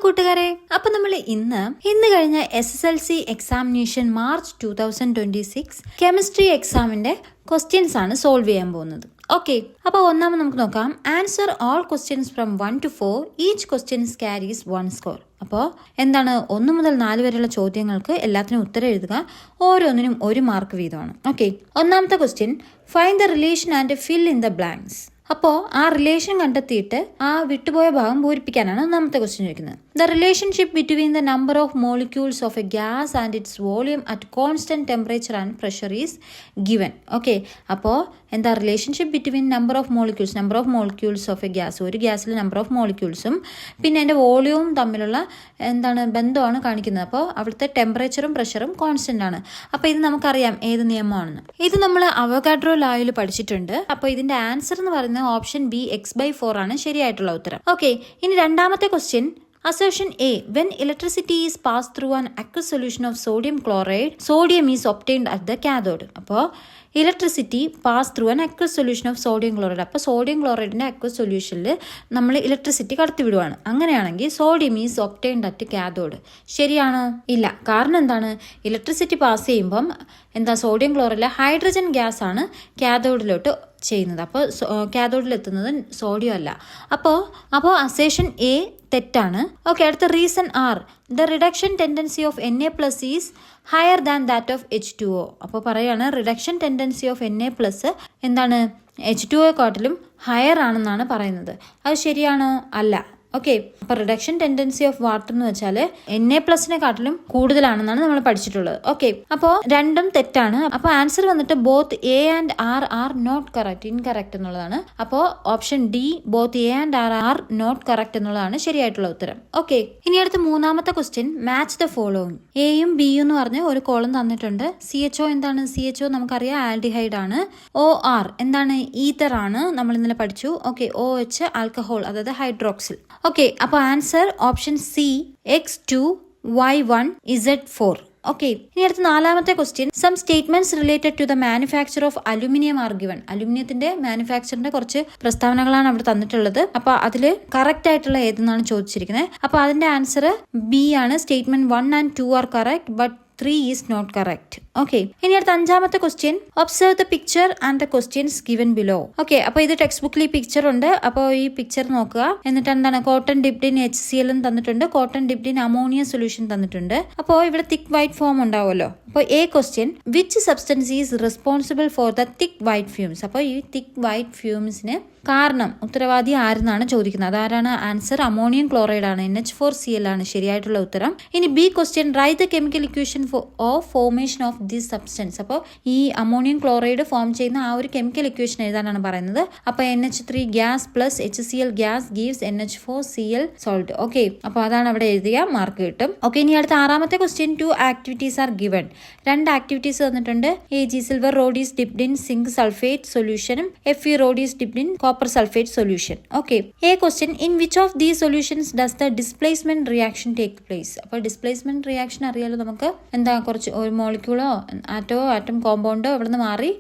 കൂട്ടുകാരെ, അപ്പൊ നമ്മൾ ഇന്ന് കഴിഞ്ഞ SSLC എക്സാമിനേഷൻ മാർച്ച് 2026 കെമിസ്ട്രി എക്സാമിന്റെ ക്വസ്റ്റ്യൻസ് ആണ് സോൾവ് ചെയ്യാൻ പോകുന്നത്. ഓക്കെ, അപ്പോൾ ഒന്നാമത് നമുക്ക് നോക്കാം. Answer all questions from 1 to 4. Each questions carries 1 score. അപ്പോൾ എന്താണ്, 1 മുതൽ 4 വരെയുള്ള ചോദ്യങ്ങൾക്ക് എല്ലാത്തിനും ഉത്തരം എഴുതുക. ഓരോന്നിനും 1 മാർക്ക് വീതമാണ്. ഓക്കെ, ഒന്നാമത്തെ question, find the relation and fill in the blanks. അപ്പോൾ ആ റിലേഷൻ കണ്ടെത്തിയിട്ട് ആ വിട്ടുപോയ ഭാഗം പൂരിപ്പിക്കാനാണ് ഒന്നാമത്തെ ക്വസ്റ്റ്യൻ ചോദിക്കുന്നത്. The relationship between the number of molecules of A gas and its volume at constant temperature and pressure is given. Okay, അപ്പോൾ എന്താ relationship between number of molecules of A gas, ഒരു ഗ്യാസിലെ number of മോളിക്യൂൾസും പിന്നെ അതിൻ്റെ വോളിയവും തമ്മിലുള്ള എന്താണ് ബന്ധമാണ് കാണിക്കുന്നത്. അപ്പോൾ അവിടുത്തെ ടെമ്പറേച്ചറും പ്രഷറും കോൺസ്റ്റന്റ് ആണ്. അപ്പോൾ ഇത് നമുക്കറിയാം ഏത് നിയമമാണെന്ന്. ഇത് നമ്മൾ അവഗാഡ്രോ ലോയിൽ പഠിച്ചിട്ടുണ്ട്. അപ്പോൾ ഇതിന്റെ ആൻസർ എന്ന് പറയുന്നത് ഓപ്ഷൻ ബി x/4 ആണ് ശരിയായിട്ടുള്ള ഉത്തരം. ഓക്കെ, ഇനി രണ്ടാമത്തെ question, Assertion A. When electricity is passed through an aqueous solution of sodium chloride, sodium is obtained at the cathode. അപ്പോൾ electricity pass through an aqueous solution of sodium chloride. അപ്പോൾ sodium ക്ലോറൈഡിൻ്റെ aqueous സൊല്യൂഷനിൽ നമ്മൾ electricity കടത്തിവിടുവാണ്. അങ്ങനെയാണെങ്കിൽ sodium is obtained at cathode. ശരിയാണോ? ഇല്ല. കാരണം എന്താണ്, electricity pass ചെയ്യുമ്പം സോഡിയം ക്ലോറൈഡിലെ ഹൈഡ്രജൻ ഗ്യാസ് ആണ് കാഥോഡിലോട്ട് ചെയ്യുന്നത്. അപ്പോൾ കാഥോഡിൽ എത്തുന്നത് സോഡിയം അല്ല. അപ്പോൾ അസേഷൻ എ തെറ്റാണ്. ഓക്കെ, അടുത്ത reason are, the reduction tendency of Na+ is higher than that of H2O. അപ്പോൾ പറയാണ് റിഡക്ഷൻ ടെൻഡൻസി ഓഫ് Na+ എന്താണ്, H2O ഹയർ ആണെന്നാണ് പറയുന്നത്. അത് ശരിയാണോ? അല്ല. ഓക്കെ, അപ്പോൾ റിഡക്ഷൻ ടെൻഡൻസി ഓഫ് വാട്ടർ എന്ന് വെച്ചാൽ Na+നെക്കാട്ടിലും കൂടുതലാണെന്നാണ് നമ്മൾ പഠിച്ചിട്ടുള്ളത്. ഓക്കെ, അപ്പോൾ രണ്ടും തെറ്റാണ്. അപ്പോൾ ആൻസർ വന്നിട്ട് both A and R are not correct, incorrect എന്നുള്ളതാണ്. അപ്പോൾ option D both A and R are not correct എന്നുള്ളതാണ് ശരിയായിട്ടുള്ള ഉത്തരം. ഓക്കെ, ഇനി അടുത്ത മൂന്നാമത്തെ ക്വസ്റ്റ്യൻ, മാച്ച് ദ ഫോളോയിങ്. എയും ബിയും എന്ന് പറഞ്ഞ് ഒരു കോളം തന്നിട്ടുണ്ട്. CHO എന്താണ്? CHO നമുക്കറിയാം ആൽഡിഹൈഡ് ആണ്. OR എന്താണ്? ഈതർ ആണ്, നമ്മൾ ഇന്നലെ പഠിച്ചു. ഓക്കെ, OH ആൽക്കഹോൾ, അതായത് ഹൈഡ്രോക്സിൽ. ഓക്കെ, അപ്പോൾ answer option C X2 Y1 Z4. Okay, ഇനി അടുത്ത നാലാമത്തെ question, some statements related to the manufacture of aluminium are given. അലുമിനിയത്തിന്റെ മാനുഫാക്ചറിന്റെ കുറച്ച് പ്രസ്താവനകളാണ് അവിടെ തന്നിട്ടുള്ളത്. അപ്പൊ അതിൽ കറക്റ്റ് ആയിട്ടുള്ള ഏതെന്നാണ് ചോദിച്ചിരിക്കുന്നത്. അപ്പൊ അതിന്റെ ആൻസർ ബി ആണ്. Statement 1 and 2 are correct, but 3 is not correct. Okay, ഇനി അടുത്ത അഞ്ചാമത്തെ question, observe the picture and the questions given below. Okay, അപ്പോൾ ഇത് ടെക്സ്റ്റ് ബുക്കിൽ ഈ പിക്ചർ ഉണ്ട്. അപ്പോൾ ഈ പിക്ചർ നോക്കുക. എന്നിട്ട് എന്താണ്, കോട്ടൺ ഡിപ്ഡ് ഇൻ HCl തന്നിട്ടുണ്ട്, cotton dipped in ammonia solution തന്നിട്ടുണ്ട്. അപ്പോൾ ഇവിടെ തിക്ക് വൈറ്റ് ഫോം ഉണ്ടാവുമല്ലോ. അപ്പോൾ A question, which substance is responsible for the thick white fumes. അപ്പോൾ ഈ തിക്ക് വൈറ്റ് ഫ്യൂംസിന് കാരണം ഉത്തരവാദി ആരെന്നാണ് ചോദിക്കുന്നത്. അതാരാണ്? ആൻസർ അമോണിയം ക്ലോറൈഡ് ആണ്, NH4Cl ആണ് ശരിയായിട്ടുള്ള ഉത്തരം. ഇനി B question, write the chemical equation of formation of this substance. അപ്പോൾ ഈ അമോണിയം ക്ലോറൈഡ് ഫോം ചെയ്യുന്ന ആ ഒരു കെമിക്കൽ ഇക്വേഷൻ എഴുതാനാണ് പറയുന്നത്. അപ്പോൾ NH3 gas plus HCl gas gives NH4Cl salt. Okay, അപ്പോൾ അതാണ് അവിടെ എഴുതിയ, മാർക്ക് കിട്ടും. ഓക്കെ, ഇനി അടുത്ത ആറാമത്തെ question, 2 activities are given. 2 activities തന്നിട്ടുണ്ട്. Ag silver rod is dipped in zinc sulphate സൊല്യൂഷനും Fe rod is dipped in copper sulfate solution. Okay, a question, in which of these solutions does the displacement reaction take place? അപ്പോൾ displacement reaction അറിയാലോ നമുക്ക്. കുറച്ച് ഒരു മോളിക്യൂളോ atom കോമ്പൗണ്ടോ ഇവിടെ നിന്ന് മാറി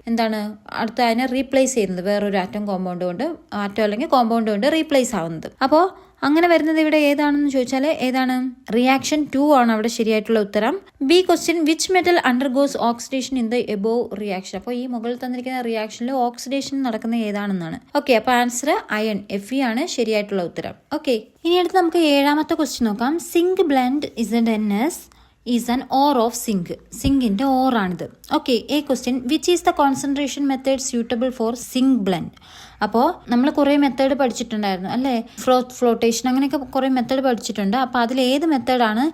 അടുത്ത അതിനെ റീപ്ലേസ് ചെയ്യുന്നത് വേറൊരു ആറ്റം കോമ്പൗണ്ട് കൊണ്ട്, ആറ്റം അല്ലെങ്കിൽ കോമ്പൗണ്ട് കൊണ്ട് റീപ്ലേസ് ആവുന്നത്. അപ്പോൾ അങ്ങനെ വരുന്നത് ഇവിടെ ഏതാണെന്ന് ചോദിച്ചാൽ ഏതാണ്? റിയാക്ഷൻ 2 ആണ് അവിടെ ശരിയായിട്ടുള്ള ഉത്തരം. B question, which metal undergoes oxidation in the above reaction. അപ്പോൾ ഈ മുകളിൽ തന്നിരിക്കുന്ന റിയാക്ഷനിൽ ഓക്സിഡേഷൻ നടക്കുന്ന ഏതാണെന്നാണ്. ഓക്കെ, അപ്പോൾ ആൻസർ അയൺ, Fe ആണ് ശരിയായിട്ടുള്ള ഉത്തരം. ഓക്കെ, ഇനി അടുത്ത് നമുക്ക് ഏഴാമത്തെ ക്വസ്റ്റ്യൻ നോക്കാം. Zinc blende ZnS is an ore of zinc. സിങ്കിന്റെ ഓർ ആണിത്. Okay, A question, which is the concentration method suitable for zinc blende. അപ്പോൾ നമ്മൾ കുറേ മെത്തേഡ് പഠിച്ചിട്ടുണ്ടായിരുന്നു അല്ലേ, ഫ്ലോട്ടേഷൻ അങ്ങനെയൊക്കെ കുറേ മെത്തേഡ് പഠിച്ചിട്ടുണ്ട്. അപ്പോൾ അതിൽ ഏത് മെത്തേഡാണ്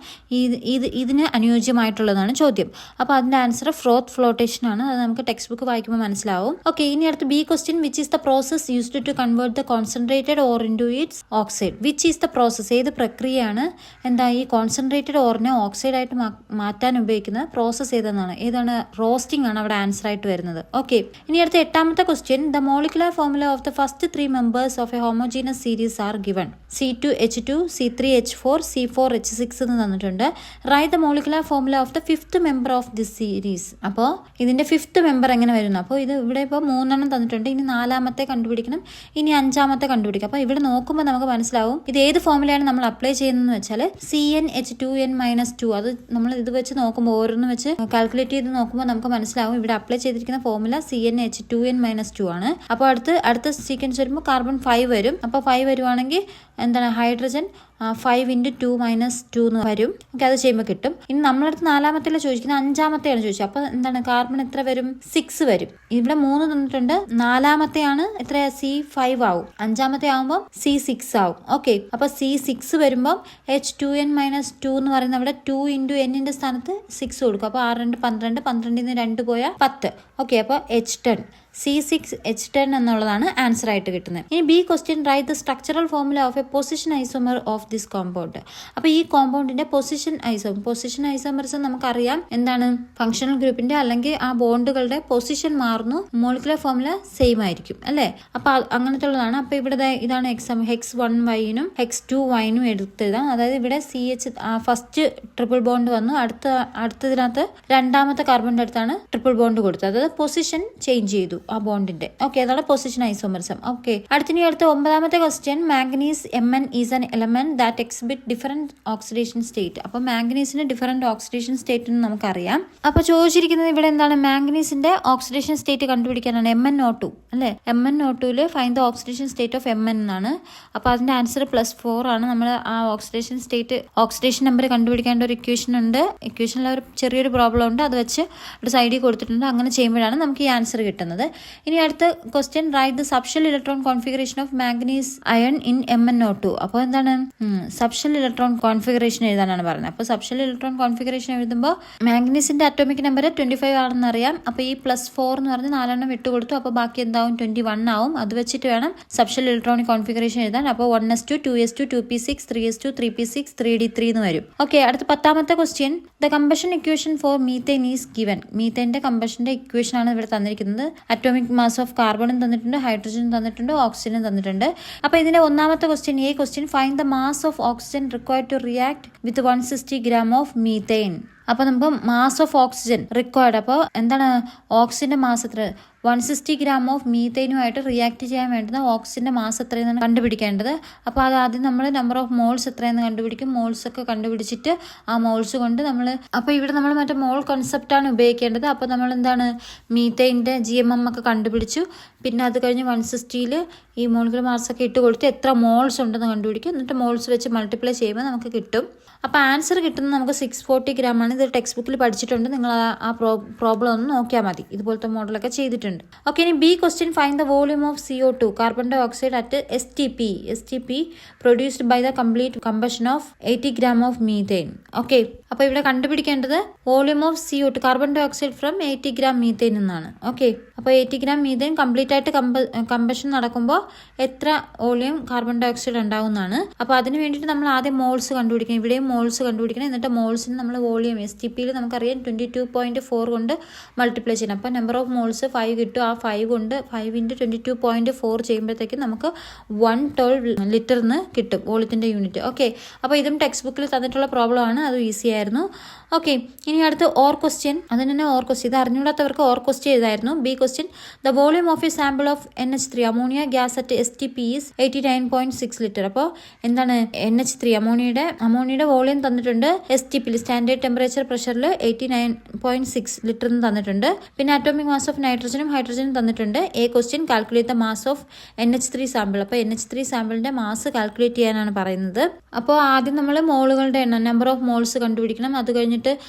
ഇതിന് അനുയോജ്യമായിട്ടുള്ളതാണ് ചോദ്യം. അപ്പോൾ അതിൻ്റെ ആൻസർ ഫ്ലോട്ടേഷൻ ആണ്. അത് നമുക്ക് ടെക്സ്റ്റ് ബുക്ക് വായിക്കുമ്പോൾ മനസ്സിലാവും. ഓക്കെ, ഇനി അടുത്ത് B question, which is the process used to convert the concentrated ore into its oxide. Which is the process, ഏത് പ്രക്രിയയാണ് ഈ കോൺസെൻട്രേറ്റഡ് ഓറിനെ ഓക്സൈഡ് ആയിട്ട് മാറ്റാൻ ഉപയോഗിക്കുന്ന പ്രോസസ് ഏതാണ്? റോസ്റ്റിംഗ് ആണ് അവിടെ ആൻസർ ആയിട്ട് വരുന്നത്. ഓക്കെ, ഇനി അടുത്ത എട്ടാമത്തെ question, the molecular formula of the first three members of a homogeneous series are given. C2H2, C3H4, C4H6 എന്ന് തന്നിട്ടുണ്ട്. Write the molecular formula of the fifth member of this series. അപ്പോൾ ഇതിന്റെ fifth member എങ്ങനെ വരുന്നു? അപ്പോൾ ഇത് ഇവിടെ ഇപ്പോൾ 3 തന്നിട്ടുണ്ട്. ഇനി 4ാമത്തെ കണ്ടുപിടിക്കണം, ഇനി 5ാമത്തെ കണ്ടുപിടിക്കണം. അപ്പോൾ ഇവിടെ നോക്കുമ്പോൾ നമുക്ക് മനസ്സിലാവും ഇത് ഏത് ഫോർമുലയാണ് നമ്മൾ അപ്ലൈ ചെയ്യുന്നതെന്ന് വെച്ചാൽ CnH2n-2. അത് നമ്മൾ ഇത് വെച്ച് നോക്കുമ്പോൾ ഓരോന്ന് വെച്ച് കാൽക്കുലേറ്റ് ചെയ്ത് നോക്കുമ്പോൾ നമുക്ക് മനസ്സിലാവും ഇവിടെ അപ്ലൈ ചെയ്തിരിക്കുന്ന ഫോർമുല CnH2n-2 ആണ്. അപ്പോൾ അടുത്ത സീക്വൻസ് വരുമ്പോൾ കാർബൺ 5 വരും. അപ്പോൾ 5 വരുവാണെങ്കിൽ എന്താണ് ഹൈഡ്രജൻ 5 × 2 - 2 എന്ന് വരും. ഓക്കെ, അത് ചെയ്യുമ്പോൾ കിട്ടും. ഇനി നമ്മളടുത്ത് 4ാമത്തെ ചോദിക്കുന്നത്, 5ാമത്തെയാണ് ചോദിച്ചത്. അപ്പോൾ എന്താണ് കാർബൺ എത്ര വരും? 6 വരും. ഇവിടെ 3 തന്നിട്ടുണ്ട്. 4ാമത്തെയാണ് എത്ര? C5 ആവും. 5ാമത്തെ ആവുമ്പോൾ C6 ആവും. ഓക്കെ, അപ്പോൾ C6 വരുമ്പോൾ H2n-2 എന്ന് പറയുന്നത് അവിടെ 2 × n സ്ഥാനത്ത് 6 കൊടുക്കും. അപ്പോൾ 6 × 12, 12 ൽ 2 പോയാൽ 10. ഓക്കെ, അപ്പോൾ H10 C6H10 എന്നുള്ളതാണ് ആൻസർ ആയിട്ട് കിട്ടുന്നത്. ഇനി B question, write the structural formula of A position isomer of this compound. അപ്പോൾ ഈ കോമ്പൗണ്ടിന്റെ പൊസിഷൻ ഐസോമറിസം നമുക്കറിയാം എന്താണ്, ഫങ്ഷണൽ ഗ്രൂപ്പിന്റെ അല്ലെങ്കിൽ ആ ബോണ്ടുകളുടെ പൊസിഷൻ മാറുന്നു, മോളിക്കുലർ ഫോർമുല സെയിം ആയിരിക്കും അല്ലേ. അപ്പോൾ അങ്ങനത്തെ ഉള്ളതാണ്. അപ്പോൾ ഇവിടെ ഇതാണ് എക്സാം, Hex1y-നും Hex2y-നും എടുത്തെഴുതാം. അതായത് ഇവിടെ CH ഫസ്റ്റ് ട്രിപ്പിൾ ബോണ്ട് വന്നു, അടുത്തതിനകത്ത് 2ാമത്തെ കാർബണിന്റെ അടുത്താണ് ട്രിപ്പിൾ ബോണ്ട് കൊടുത്തത്. അതായത് പൊസിഷൻ ചേഞ്ച് ചെയ്തു ആ ബോണ്ടിന്റെ. ഓക്കെ, അതാണ് പൊസിഷൻ ഐസോമറിസം. ഓക്കെ, അടുത്ത 9ാമത്തെ question, manganese Mn is an element that exhibit different oxidation state. അപ്പോൾ മാംഗനീസിന് ഡിഫറെന്റ് ഓക്സിഡേഷൻ സ്റ്റേറ്റ് എന്ന് നമുക്കറിയാം. അപ്പോൾ ചോദിച്ചിരിക്കുന്നത് ഇവിടെ എന്താണ്, മാംഗനീസിന്റെ ഓക്സിഡേഷൻ സ്റ്റേറ്റ് കണ്ടുപിടിക്കാനാണ്. MnO2 അല്ലെ, MnO2 find the oxidation state of Mn എന്നാണ്. അപ്പോൾ അതിന്റെ ആൻസർ +4 ആണ്. നമ്മൾ ആ ഓക്സിഡേഷൻ നമ്പർ കണ്ടുപിടിക്കേണ്ട ഒരു ഇക്വേഷൻ ഉണ്ട്. ഇക്വേഷനിൽ ഒരു ചെറിയൊരു പ്രോബ്ലം ഉണ്ട്, അത് വെച്ച് ഒരു സൈഡിൽ കൊടുത്തിട്ടുണ്ട്. അങ്ങനെ ചെയ്യുമ്പോഴാണ് നമുക്ക് ഈ ആൻസർ കിട്ടുന്നത്. ഇനി അടുത്ത question, write the subshell electron configuration of manganese iron in MnO2. അപ്പോൾ എന്താണ് സബ്ഷെൽ ഇലക്ട്രോൺ കോൺഫിഗറേഷൻ എഴുതാനാണ് പറയുന്നത്. അപ്പോൾ സബ്ഷെൽ ഇലക്ട്രോൺ കോൺഫിഗറേഷൻ എഴുതുമ്പോൾ മാംഗനീസിന്റെ അറ്റോമിക് നമ്പർ 25 ആണെന്ന് അറിയാം. അപ്പോൾ ഈ +4 എന്ന് പറഞ്ഞ് 4 ഇട്ട് കൊടുത്തു. അപ്പോൾ ബാക്കി എന്താവും, 21 ആവും. അത് വെച്ചിട്ട് വേണം സബ്ഷെൽ ഇലക്ട്രോണിക് കോൺഫിഗറേഷൻ എഴുതാൻ. അപ്പോൾ 1s2 2s2 2p6 3s2 3p6 3d3 എന്ന് വരും. ഓക്കെ, അടുത്ത 10ാമത്തെ question, the combustion equation for methane is given. മീത്തേന്റെ കമ്പഷന്റെ ഇക്വേഷൻ ആണ് ഇവിടെ തന്നിരിക്കുന്നത്. അറ്റോമിക് മാസ് ഓഫ് കാർബണും തന്നിട്ടുണ്ട്, ഹൈഡ്രജനും തന്നിട്ടുണ്ട്, ഓക്സിജനും തന്നിട്ടുണ്ട്. അപ്പോൾ ഇതിന്റെ 1ാമത്തെ question, A question, find the mass of oxygen required to react with 160 gram of methane. അപ്പോൾ നമുക്ക് മാസ് ഓഫ് ഓക്സിജൻ റിക്വയർഡ്, അപ്പോൾ എന്താണ് ഓക്സിജന്റെ മാസ് എത്ര, 160 gram ഓഫ് മീത്തേനുമായിട്ട് റിയാക്ട് ചെയ്യാൻ വേണ്ടുന്ന ഓക്സിജന്റെ മാസ് എത്രയെന്നാണ് കണ്ടുപിടിക്കേണ്ടത്. അപ്പോൾ അത് ആദ്യം നമ്മൾ നമ്പർ ഓഫ് മോൾസ് എത്രയെന്ന് കണ്ടുപിടിക്കും. മോൾസ് ഒക്കെ കണ്ടുപിടിച്ചിട്ട് ആ മോൾസ് കൊണ്ട് നമ്മൾ, അപ്പോൾ ഇവിടെ നമ്മൾ മറ്റേ മോൾ കോൺസെപ്റ്റാണ് ഉപയോഗിക്കേണ്ടത്. അപ്പോൾ നമ്മൾ എന്താണ് മീത്തേൻ്റെ GMM ഒക്കെ കണ്ടുപിടിച്ചു. പിന്നെ അത് കഴിഞ്ഞ് 160ൽ ഈ മോളിക്കുലർ മാസ് ഒക്കെ ഇട്ട് കൊടുത്ത് എത്ര മോൾസ് ഉണ്ടെന്ന് കണ്ടുപിടിക്കും. എന്നിട്ട് മോൾസ് വെച്ച് മൾട്ടിപ്ലൈ ചെയ്യുമ്പോൾ നമുക്ക് കിട്ടും. അപ്പോൾ ആൻസർ കിട്ടുന്നത് നമുക്ക് 640 gram ആണ്. ഇത് ടെക്സ്റ്റ് ബുക്കിൽ പഠിച്ചിട്ടുണ്ട്, നിങ്ങൾ ആ പ്രോബ്ലം ഒന്ന് നോക്കിയാൽ മതി. ഇതുപോലത്തെ മോഡലൊക്കെ ചെയ്തിട്ടുണ്ട്. ഓക്കെ, ഇനി B question, find the volume of CO2 carbon dioxide at STP produced by the complete combustion of 80 gram of methane. Okay, അപ്പോൾ ഇവിടെ കണ്ടുപിടിക്കേണ്ടത് volume of CO2 carbon dioxide from 80 gram methane എന്നാണ്. Okay, അപ്പോൾ 80 gram methane complete ആയിട്ട് combustion നടക്കുമ്പോൾ എത്ര volume carbon dye oxide ഉണ്ടാവുന്നതാണ്. അപ്പോൾ അതിന് വേണ്ടിയിട്ട് നമ്മൾ ആദ്യം മോൾസ് കണ്ടുപിടിക്കണം. ഇവിടെയും മോൾസ് കണ്ടുപിടിക്കണം. എന്നിട്ട് മോൾസിന് നമ്മൾ വോളിയം STPയിൽ നമുക്കറിയാം 22.4 കൊണ്ട് മൾട്ടിപ്ലൈ ചെയ്യണം. അപ്പോൾ നമ്പർ ഓഫ് മോൾസ് 5 കിട്ടും. ആ 5 കൊണ്ട് 5 × 22.4 ചെയ്യുമ്പോഴത്തേക്കും നമുക്ക് 112 ലിറ്ററിന് കിട്ടും വോളിയത്തിൻ്റെ യൂണിറ്റ്. ഓക്കെ, അപ്പോൾ ഇതും ടെക്സ്റ്റ് ബുക്കിൽ തന്നിട്ടുള്ള പ്രോബ്ലം ആണ്, അത് ഈസി ആയിരുന്നു. ഓക്കെ, ഇനി അടുത്ത് ഓർ ക്വസ്റ്റ്യൻ. അതിന് തന്നെ ഓർ ക്വസ്റ്റ്യൻ, ഇത് അറിഞ്ഞൂടാത്തവർക്ക് ഓർ ക്വസ്റ്റ്യൻ എഴുതായിരുന്നു. B question, the volume of a sample of NH3 ammonia gas at STP is 89.6 litre. അപ്പോൾ എന്താണ് NH3 അമോണിയയുടെ വോളിയം തന്നിട്ടുണ്ട്. STPയിൽ സ്റ്റാൻഡേർഡ് ടെമ്പറേച്ചർ പ്രഷറിൽ 89.6 ലിറ്റർ തന്നിട്ടുണ്ട്. പിന്നെ അറ്റോമിക് മാസ് ഓഫ് നൈട്രജനും ഹൈഡ്രജനും തന്നിട്ടുണ്ട്. A question, calculate the mass of NH3 sample. അപ്പോൾ NH3 സാമ്പിളിന്റെ മാസ് കാൽക്കുലേറ്റ് ചെയ്യാനാണ് പറയുന്നത്. അപ്പോൾ ആദ്യം നമ്മൾ മോളുകളുടെ എണ്ണം, നമ്പർ ഓഫ് മോൾസ് കണ്ടുപിടിക്കണം. അത് കഴിഞ്ഞിട്ട്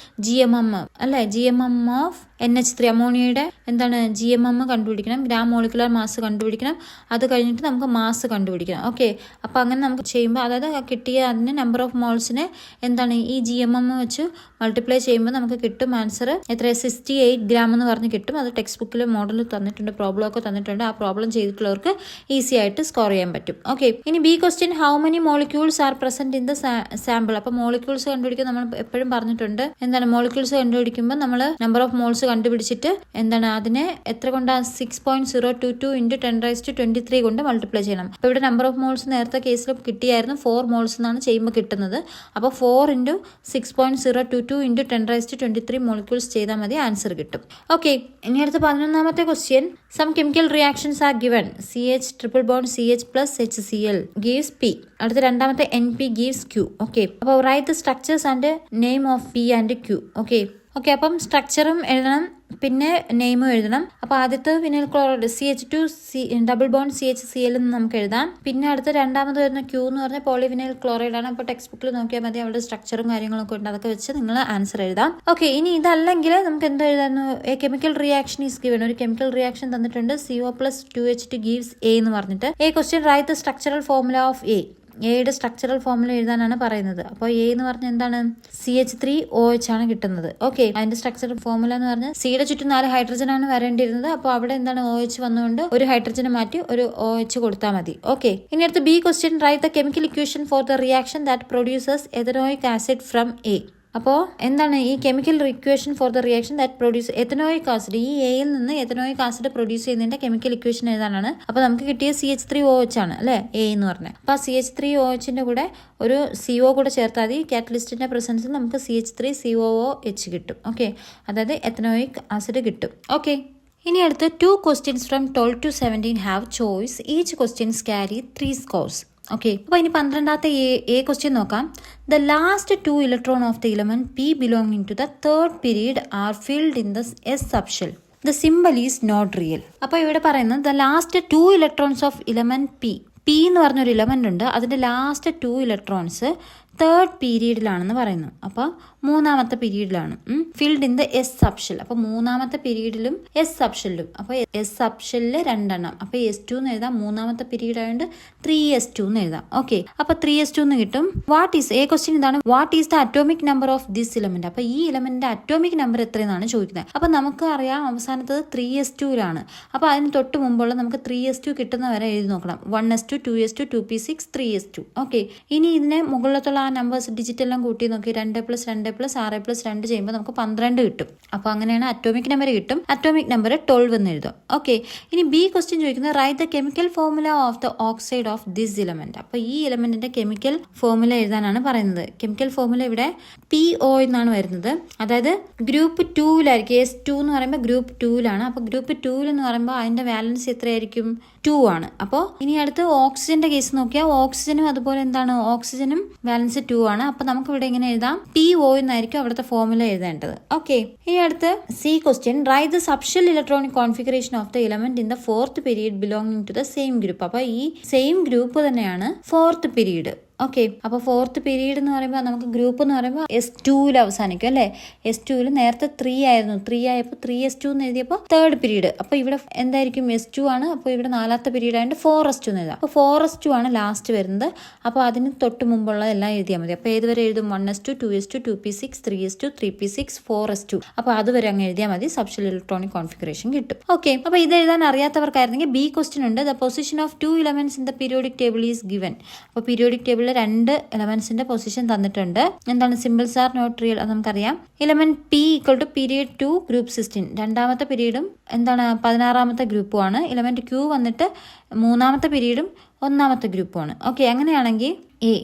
GMM അല്ലേ, GMM ഓഫ് NH3 അമോണിയയുടെ എന്താണ് GMM കണ്ടുപിടിക്കണം. ഗ്രാം മോളിക്കുലർ മാസ് കണ്ടുപിടിക്കണം. അത് കഴിഞ്ഞിട്ട് നമുക്ക് മാസ് കണ്ടുപിടിക്കണം. ഓക്കെ, അപ്പോൾ അങ്ങനെ നമുക്ക് ചെയ്യുമ്പോൾ, അതായത് കിട്ടിയ അതിന് നമ്പർ ഓഫ് മോൾസിനെ എന്താണ് ഈ GMM വെച്ച് മൾട്ടിപ്ലൈ ചെയ്യുമ്പോൾ നമുക്ക് കിട്ടും ആൻസർ എത്ര, 68 gram എന്ന് പറഞ്ഞ് കിട്ടും. അത് ടെക്സ്റ്റ് ബുക്കിൽ മോഡൽ തന്നിട്ടുണ്ട്, പ്രോബ്ലം ഒക്കെ തന്നിട്ടുണ്ട്. ആ പ്രോബ്ലം ചെയ്തിട്ടുള്ളവർക്ക് ഈസി ആയിട്ട് സ്കോർ ചെയ്യാൻ പറ്റും. ഓക്കെ, ഇനി B question, how many molecules R present in the sample. അപ്പോൾ മോളിക്യൂൾസ് കണ്ടുപിടിക്കാൻ നമ്മൾ എപ്പോഴും പറഞ്ഞിട്ടുണ്ട്. എന്താണ് മോളിക്യൂൾസ് കണ്ടുപിടിക്കുമ്പോൾ നമ്മൾ നമ്പർ ഓഫ് മോൾസ് കണ്ടുപിടിച്ചിട്ട് എന്താണ് അതിനെ എത്ര കൊണ്ടാ 6.022 × 10⁻23 കൊണ്ട് മൾട്ടിപ്ലൈ ചെയ്യണം. അപ്പോൾ ഇവിടെ നമ്പർ ഓഫ് മോൾസ് നേരത്തെ കേസിൽ കിട്ടിയായിരുന്നു 4 മോൾസ് എന്നാണ് ചെയ്യുമ്പോൾ കിട്ടുന്നത്. അപ്പോൾ 4 × 6.022 × 10⁻23 മോളിക്യൂൾസ് ചെയ്താൽ മതി, ആൻസർ കിട്ടും. ഓക്കെ, ഇനി അടുത്ത 11ാമത്തെ question. Some chemical reactions are given. CH triple bond CH + HCl gives P. അടുത്ത രണ്ടാമത്തെ NP gives Q. ഓക്കെ, അപ്പോൾ write the structures and name of P and Q. Okay, അപ്പം സ്ട്രക്ചറും എഴുതണം, പിന്നെ നെയിമും എഴുതണം. അപ്പോൾ ആദ്യത്തെ vinyl chloride CH2 double bond CHCl എന്ന് നമുക്ക് എഴുതാം. പിന്നെ അടുത്ത രണ്ടാമത് വരുന്ന Q എന്ന് പറഞ്ഞാൽ പോളിവിനൈൽ ക്ലോറൈഡ് ആണ്. അപ്പോൾ ടെക്സ്റ്റ് ബുക്കിൽ നോക്കിയാൽ മതി, അവിടെ സ്ട്രക്ചറും കാര്യങ്ങളൊക്കെ ഉണ്ട്, അതൊക്കെ വെച്ച് നിങ്ങൾ ആൻസർ എഴുതാം. ഓക്കെ, ഇനി ഇതല്ലെങ്കിൽ നമുക്ക് എന്താ എഴുതായിരുന്നു? A chemical reaction is given. ഒരു കെമിക്കൽ റിയാക്ഷൻ തന്നിട്ടുണ്ട്, CO + 2H2 gives A എന്ന് പറഞ്ഞിട്ട്. A question write the structural formula of A. എയുടെ സ്ട്രക്ചറൽ ഫോർമുല എഴുതാനാണ് പറയുന്നത്. അപ്പോൾ എ എന്ന് പറഞ്ഞാൽ എന്താണ്? CH3OH ആണ് കിട്ടുന്നത്. ഓക്കെ, അതിന്റെ സ്ട്രക്ചറൽ ഫോർമുല എന്ന് പറഞ്ഞാൽ സിയുടെ ചുറ്റും 4 ഹൈഡ്രജൻ ആണ് വരേണ്ടിയിരുന്നത്. അപ്പോൾ അവിടെ എന്താണ് OH വന്നുകൊണ്ട് ഒരു ഹൈഡ്രജനെ മാറ്റി ഒരു OH കൊടുത്താൽ മതി. ഓക്കെ, ഇനി അടുത്ത B question write the chemical equation for the reaction that produces ethanoic acid from A. അപ്പോൾ എന്താണ് ഈ chemical equation for the reaction that produce ethanoic acid? ഈ എയിൽ നിന്ന് എഥനോയിക് ആസിഡ് പ്രൊഡ്യൂസ് ചെയ്യുന്നതിന്റെ കെമിക്കൽ ഇക്വേഷൻ ഏതാണെന്ന്. അപ്പോൾ നമുക്ക് കിട്ടിയ CH3OH ആണ് അല്ലേ, എ എന്ന് പറഞ്ഞത്. അപ്പോൾ CH3OHന്റെ കൂടെ ഒരു CO കൂടെ ചേർത്താൽ മതി. കാറ്റലിസ്റ്റിന്റെ പ്രസൻസിൽ നമുക്ക് CH3COOH കിട്ടും. ഓക്കെ, അതായത് എഥനോയിക് ആസിഡ് കിട്ടും. ഓക്കെ, ഇനി അടുത്ത് 2 questions from 12 to 17 have choice. Each questions carry 3 scores. Okay, അപ്പോൾ ഇനി 12ാമത്തെ എ ക്വസ്റ്റ്യൻ നോക്കാം. The last 2 electron of the element P belonging to the third period are filled in the S subshell. The symbol is not real. അപ്പോൾ ഇവിടെ പറയുന്നത് the last 2 electrons of element P എന്ന് പറഞ്ഞൊരു element ഉണ്ട്, അതിന്റെ last 2 electrons third പീരീഡിലാണെന്ന് പറയുന്നു. അപ്പോൾ 3ാമത്തെ പീരീഡിലാണ് filled in the S subshell. അപ്പോൾ 3ാമത്തെ പീരീഡിലും S സബ്ഷെല്ലും. അപ്പോൾ S സബ്ഷെല്ലിൽ 2 എണ്ണം. അപ്പോൾ S2 എന്ന് എഴുതാം. 3ാമത്തെ പീരീഡ് ആയതുകൊണ്ട് 3s2 എന്ന് എഴുതാം. ഓക്കെ, അപ്പോൾ 3s2 എന്ന് കിട്ടും. വാട്ട് ഈസ് എ ക്വസ്റ്റ്യൻ ഇതാണ്, what is the atomic number of this element? അപ്പോൾ ഈ ഇലമെന്റിന്റെ അറ്റോമിക് നമ്പർ എത്രയെന്നാണ് ചോദിക്കുന്നത്. അപ്പോൾ നമുക്ക് അറിയാം അവസാനത്തത് 3s2ലാണ്. അപ്പോൾ അതിന് തൊട്ട് മുമ്പുള്ള നമുക്ക് 3s2 കിട്ടുന്ന വരെ എഴുതി നോക്കണം. 1s2 2s2 2p6 3s2. Okay, ഇനി ഇതിനെ മുകളിലത്തുള്ള ആ നമ്പേഴ്സ് ഡിജിറ്റ് എല്ലാം കൂട്ടി നോക്കി 2 + 2 + 6 + 2 ചെയ്യുമ്പോൾ നമുക്ക് 12 കിട്ടും. അപ്പോൾ അങ്ങനെയാണ് അറ്റോമിക് നമ്പർ കിട്ടും. അറ്റോമിക് നമ്പർ 12 എന്ന് എഴുതും. ഓക്കെ, ഇനി ബി ക്വസ്റ്റ്യൻ ചോദിക്കുന്നത് right the chemical formula of the oxide of this element. അപ്പോൾ ഈ ഇലമെന്റിന്റെ കെമിക്കൽ ഫോർമുല എഴുതാനാണ് പറയുന്നത്. കെമിക്കൽ ഫോർമുല ഇവിടെ PO എന്നാണ് വരുന്നത്. അതായത് ഗ്രൂപ്പ് 2ലായിരിക്കും. S2 എന്ന് പറയുമ്പോൾ ഗ്രൂപ്പ് 2ലാണ്. അപ്പോൾ ഗ്രൂപ്പ് 2 എന്ന് പറയുമ്പോൾ അതിന്റെ വാലൻസി എത്രയായിരിക്കും? 2 ആണ്. അപ്പോൾ ഇനി അടുത്ത് ഓക്സിജന്റെ കേസ് നോക്കിയാൽ ഓക്സിജനും അതുപോലെ എന്താണ്, ഓക്സിജനും വാലൻസി 2 ആണ്. അപ്പോൾ നമുക്ക് ഇവിടെ ഇങ്ങനെ എഴുതാം, PO എന്നായിരിക്കും അവിടുത്തെ ഫോർമുല എഴുതേണ്ടത്. ഓക്കെ, ഇനി അടുത്ത് C question write the subshell electronic configuration of the element in the 4th period belonging to the same group. അപ്പോൾ ഈ സെയിം ഗ്രൂപ്പ് തന്നെയാണ് 4th പീരീഡ്. ഓക്കെ, അപ്പോൾ 4th പീരീഡ് എന്ന് പറയുമ്പോൾ നമുക്ക് ഗ്രൂപ്പ് എന്ന് പറയുമ്പോൾ S2ൽ അവസാനിക്കും അല്ലേ. S2ൽ നേരത്തെ 3 ആയിരുന്നു. 3 ആയപ്പോൾ 3s2 എന്ന് എഴുതിയപ്പോൾ തേർഡ് പീരീഡ്. അപ്പോൾ ഇവിടെ എന്തായിരിക്കും? S2 ആണ്. അപ്പോൾ ഇവിടെ 4ാമത്തെ പീരീഡ് ആയതുകൊണ്ട് 4s2 എന്ന് എഴുതാം. അപ്പോൾ 4s2 ആണ് ലാസ്റ്റ് വരുന്നത്. അപ്പോൾ അതിന് തൊട്ട് മുമ്പുള്ള എല്ലാം എഴുതിയാൽ മതി. അപ്പോൾ ഏതുവരെ എഴുതും? 1s2 2s2 2p6 3s2 3p6 4s2. അപ്പോൾ അതുവരെ അങ്ങ് എഴുതിയാൽ മതി. സബ്ഷെൽ ഇലക്ട്രോണിക് കോൺഫിഗറേഷൻ കിട്ടും. ഓക്കെ, അപ്പോൾ ഇത് എഴുതാൻ അറിയാത്തവർക്കായിരുന്നെങ്കിൽ ബി ക്വസ്റ്റ്യൻ ഉണ്ട്. The position of 2 elements in the periodic table is given. അപ്പോൾ പീരിയോഡിക് ടേബിൾ 2 എലമെന്റ്സിന്റെ പൊസിഷൻ തന്നിട്ടുണ്ട്. എന്താണ്? സിമ്പിൾസ് ആർ നോട്ട് റിയൽ, അത് നമുക്കറിയാം. Element P = period 2 group 16. 2ാമത്തെ പീരീഡും എന്താണ് 16ാമത്തെ ഗ്രൂപ്പുമാണ്. എലമെന്റ് Q വന്നിട്ട് 3ാമത്തെ പീരീഡും 1ാമത്തെ ഗ്രൂപ്പുമാണ്. ഓക്കെ, അങ്ങനെയാണെങ്കിൽ A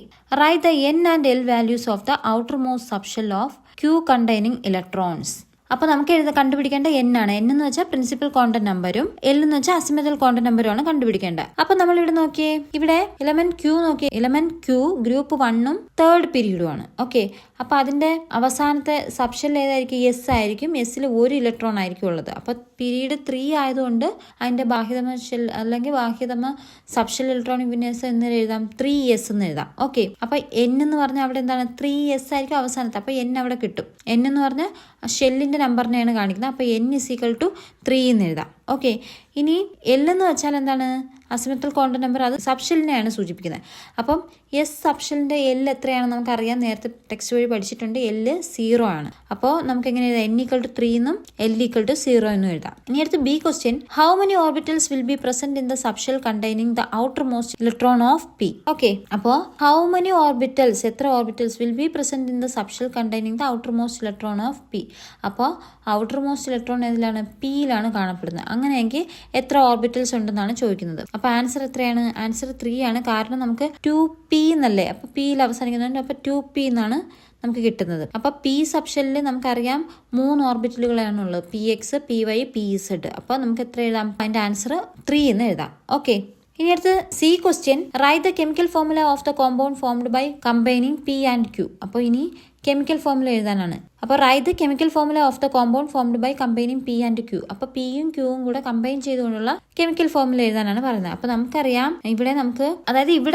write the N and L values of the outer most subshell of Q containing electrons. അപ്പോൾ നമുക്ക് കണ്ടുപിടിക്കേണ്ട N ആണ്. N എന്ന് വെച്ചാൽ പ്രിൻസിപ്പൽ ക്വാണ്ടം നമ്പറും L എന്ന് വെച്ചാൽ അസിമെട്രിക്കൽ ക്വാണ്ടം നമ്പറുമാണ് കണ്ടുപിടിക്കേണ്ടത്. അപ്പോൾ നമ്മൾ ഇവിടെ നോക്കിയേ, ഇവിടെ എലമെന്റ് Q നോക്കിയേ. എലമെന്റ് Q ഗ്രൂപ്പ് 1ഉം തേർഡ് പീരീഡുമാണ്. ഓക്കെ, അപ്പോൾ അതിന്റെ അവസാനത്തെ സബ്ഷെൽ ഏതായിരിക്കും? S ആയിരിക്കും. S-ൽ 1 ഇലക്ട്രോൺ ആയിരിക്കും ഉള്ളത്. അപ്പോൾ പീരീഡ് 3 ആയതുകൊണ്ട് അതിന്റെ ബാഹ്യതമ ഷെൽ അല്ലെങ്കിൽ ബാഹ്യതമ സബ്ഷെൽ ഇലക്ട്രോണിക് വിന്യാസം എന്ന് എഴുതാം, 3s എന്ന് എഴുതാം. ഓക്കെ, അപ്പോൾ N എന്ന് പറഞ്ഞാൽ അവിടെ എന്താണ്? 3s ആയിരിക്കും അവസാനത്തെ. അപ്പോൾ N അവിടെ കിട്ടും. N എന്ന് പറഞ്ഞാൽ ഷെല്ലിന്റെ നമ്പറിനെയാണ് കാണിക്കുന്നത്. അപ്പോൾ N = 3 എന്ന് എഴുതാം. ഓക്കെ, ഇനി എൽ എന്ന് വെച്ചാൽ എന്താണ്? അസിമെട്രിക് ക്വാണ്ടം നമ്പർ, അത് സബ്ഷെല്ലിനെയാണ് സൂചിപ്പിക്കുന്നത്. അപ്പം എസ് സബ്ഷെല്ലിന്റെ എൽ എത്രയാണെന്ന് നമുക്കറിയാം, നേരത്തെ ടെക്സ്റ്റ് വഴി പഠിച്ചിട്ടുണ്ട്. എൽ 0 ആണ്. അപ്പോൾ നമുക്ക് എങ്ങനെ എഴുതാം? n=3 എന്നും l=0 എന്നും എഴുതാം. ഇനി അടുത്ത് B question, how many orbitals will be present in the subshell containing the outer most electron of P? Okay, അപ്പോൾ ഹൗ മെനി ഓർബിറ്റൽസ്, എത്ര orbitals will be present in the subshell containing the outer most electron of P? അപ്പോൾ outer most electron ഏതിലാണ്? പിയിലാണ് കാണപ്പെടുന്നത്. അങ്ങനെയെങ്കിൽ എത്ര orbitals ഉണ്ടെന്നാണ് ചോദിക്കുന്നത്. അപ്പോൾ ആൻസർ എത്രയാണ്? ആൻസർ 3 ആണ്. കാരണം നമുക്ക് 2p എന്നല്ലേ, അപ്പോൾ പിയിൽ അവസാനിക്കുന്നുണ്ട്. അപ്പോൾ 2p എന്നാണ് നമുക്ക് കിട്ടുന്നത്. അപ്പോൾ പി സബ്ഷെല്ലിൽ നമുക്കറിയാം 3 ഓർബിറ്റലുകളാണ് ഉള്ളത്, PX, PY, PZ. അപ്പോൾ നമുക്ക് എത്ര എഴുതാം? അതിന്റെ ആൻസർ 3 എന്ന് എഴുതാം. ഓക്കെ, ഇനി അടുത്ത് C question, write the chemical formula of the compound formed by combining P and Q. അപ്പോൾ ഇനി കെമിക്കൽ ഫോർമുല എഴുതാനാണ്. അപ്പോൾ write the chemical formula of the compound formed by combining P and Q. അപ്പോൾ പിയും ക്യൂവും കൂടെ combine ചെയ്തുകൊണ്ടുള്ള chemical formula എഴുതാനാണ് പറയുന്നത്. അപ്പോൾ നമുക്കറിയാം ഇവിടെ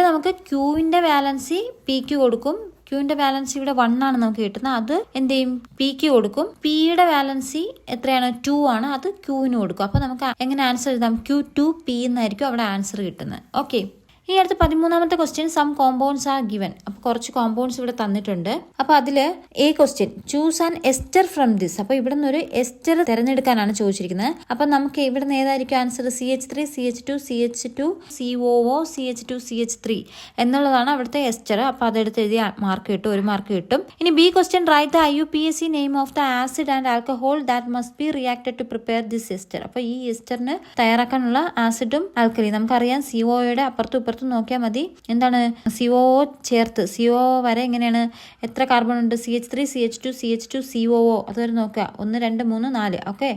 നമുക്ക് ക്യൂവിന്റെ വാലൻസി പിക്ക് കൊടുക്കും. ക്യൂവിന്റെ ബാലൻസി ഇവിടെ 1 ആണ് നമുക്ക് കിട്ടുന്നത്. അത് എന്ത് ചെയ്യും? പിക്ക് കൊടുക്കും. പിയുടെ ബാലൻസി എത്രയാണ്? 2 ആണ്. അത് ക്യൂവിന് കൊടുക്കും. അപ്പോൾ നമുക്ക് എങ്ങനെ ആൻസർ എഴുതാം? Q2P എന്നായിരിക്കും അവിടെ ആൻസർ കിട്ടുന്നത്. ഓക്കെ, ഇനി അടുത്ത 13ാമത്തെ question, some compounds are given. അപ്പോൾ കുറച്ച് കോമ്പൗണ്ട്സ് ഇവിടെ തന്നിട്ടുണ്ട്. അപ്പോൾ അതിൽ A question, choose an ester from this. അപ്പോൾ ഇവിടെ നിന്ന് ഒരു എസ്റ്റർ തിരഞ്ഞെടുക്കാനാണ് ചോദിച്ചിരിക്കുന്നത്. അപ്പോൾ നമുക്ക് ഇവിടെ നിന്ന് ഏതായിരിക്കും answer? CH3, CH2, CH2, COO, CH2, CH3 എന്നുള്ളതാണ് അവിടുത്തെ എസ്റ്റർ. അപ്പോൾ അതെടുത്ത് എഴുതി മാർക്ക് കിട്ടും, 1 മാർക്ക് കിട്ടും. ഇനി B question, write the IUPAC name of the acid and alcohol that must be reacted to prepare this ester. അപ്പോൾ ഈ എസ്റ്ററിന് തയ്യാറാക്കാനുള്ള ആസിഡും ആൽക്കലി നമുക്കറിയാം. COയുടെ അപ്പുറത്തും ഇപ്പുറത്തും നോക്കിയാൽ മതി. എന്താണ്? COO ചേർത്ത് COO വരെ എങ്ങനെയാണ്? എത്ര കാർബൺ ഉണ്ട്? CH3, CH2, CH2, COO അതുവരെ നോക്കുക. 1, 2, 3, 4. ഓക്കെ,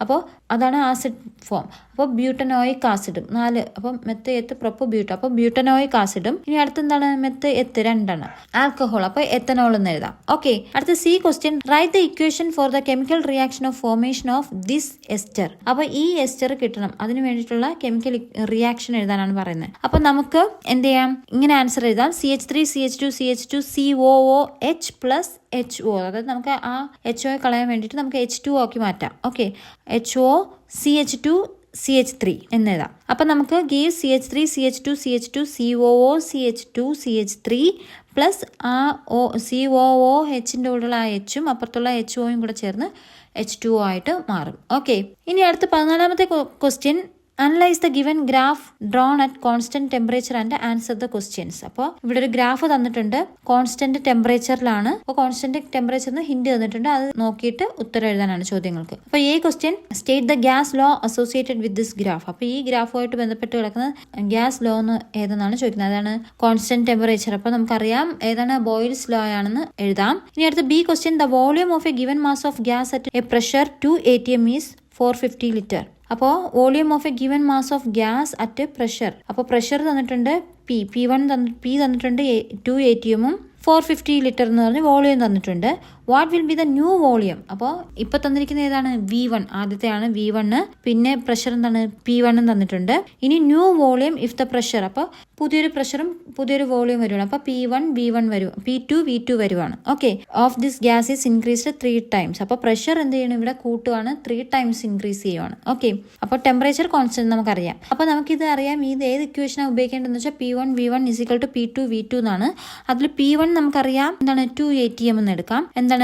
അപ്പോൾ അതാണ് ആസിഡ് ഫോം. അപ്പോൾ ബ്യൂട്ടനോയിക് ആസിഡും 4. അപ്പം മെത്ത് എത്ത് പ്രൊപ്പോ ബ്യൂട്ട. അപ്പോൾ ബ്യൂട്ടനോയിക് ആസിഡും. ഇനി അടുത്ത് എന്താണ്? മെത്ത് എത്ത് 2 ആൽക്കഹോൾ. അപ്പോൾ എത്തനോൾ എന്ന് എഴുതാം. ഓക്കെ, അടുത്ത C question, write the equation for the chemical reaction of formation of this ester. അപ്പോൾ ഈ എസ്റ്റർ കിട്ടണം, അതിന് വേണ്ടിയിട്ടുള്ള കെമിക്കൽ റിയാക്ഷൻ എഴുതാനാണ് പറയുന്നത്. അപ്പോൾ നമുക്ക് എന്ത് ചെയ്യാം? ഇങ്ങനെ ആൻസർ എഴുതാം. CH3, CH2, CH2, COOH plus HO. അതായത് നമുക്ക് ആ HO കളയാൻ വേണ്ടിയിട്ട് നമുക്ക് H2 ആക്കി മാറ്റാം. ഓക്കെ, HO CH2 CH3 എന്നെഴുതാം. അപ്പം നമുക്ക് give CH3, CH2, CH2, COO, CH2, CH3 plus ആ COOHന്റെ കൂടെയുള്ള ആ Hഉം അപ്പുറത്തുള്ള HOയും കൂടെ ചേർന്ന് H2O ആയിട്ട് മാറും. ഓക്കെ, ഇനി അടുത്ത 14ാമത്തെ question, analyse the given graph drawn at constant temperature and answer the questions. അപ്പോൾ ഇവിടെ ഒരു ഗ്രാഫ് തന്നിട്ടുണ്ട്, കോൺസ്റ്റന്റ് ടെമ്പറേച്ചറിലാണ്. അപ്പോൾ കോൺസ്റ്റന്റ് ടെമ്പറേച്ചറിന് ഹിന്റ് തന്നിട്ടുണ്ട്, അത് നോക്കിയിട്ട് ഉത്തരം എഴുതാനാണ് ചോദ്യങ്ങൾക്ക്. അപ്പോൾ ഈ question, state the gas law associated with this graph. അപ്പോൾ ഈ ഗ്രാഫുമായിട്ട് ബന്ധപ്പെട്ട് കിടക്കുന്ന ഗ്യാസ് ലോ എന്ന് ഏതെന്നാണ് ചോദിക്കുന്നത്. അതാണ് കോൺസ്റ്റന്റ് ടെമ്പറേച്ചർ. അപ്പോൾ നമുക്കറിയാം ഏതാണ്? ബോയിൽസ് ലോ ആണെന്ന് എഴുതാം. ഇനി അടുത്ത B question, the volume of a given mass of gas at a pressure 2 atm is 450 litre. അപ്പോൾ volume of a given mass of gas at pressure. അപ്പോൾ പ്രഷർ തന്നിട്ടുണ്ട് P തന്നിട്ടുണ്ട് 2 atm 450 ലിറ്റർ എന്ന് പറഞ്ഞ് വോളിയം തന്നിട്ടുണ്ട്. What will be the new volume? അപ്പോൾ ഇപ്പൊ തന്നിരിക്കുന്ന ഏതാണ്? V1. ആദ്യത്തെയാണ് V1. പിന്നെ പ്രഷർ എന്താണ്? P1 തന്നിട്ടുണ്ട്. ഇനി new volume if the pressure. അപ്പോൾ പുതിയൊരു പ്രഷറും പുതിയൊരു വോളിയം വരുവാണ്. അപ്പോൾ P1 V1 വരും, P2 V2 വരുവാണ്. Okay, of this gas is increased 3 times. അപ്പോൾ പ്രഷർ എന്ത് ചെയ്യണം? ഇവിടെ കൂട്ടുവാണ്, 3 ടൈംസ് ഇൻക്രീസ് ചെയ്യുവാണ്. ഓക്കെ, അപ്പോൾ ടെമ്പറേച്ചർ കോൺസ്റ്റന്റ് നമുക്കറിയാം. അപ്പോൾ നമുക്കിത് അറിയാം, ഇത് ഏത് ഇക്വേഷനാണ് ഉപയോഗിക്കേണ്ടതെന്ന് വെച്ചാൽ P1 V1 = P2 V2 എന്നാണ്. അതിൽ P1 നമുക്കറിയാം എന്താണ്? 2 atm എന്ന് എടുക്കാം. എന്താണ്?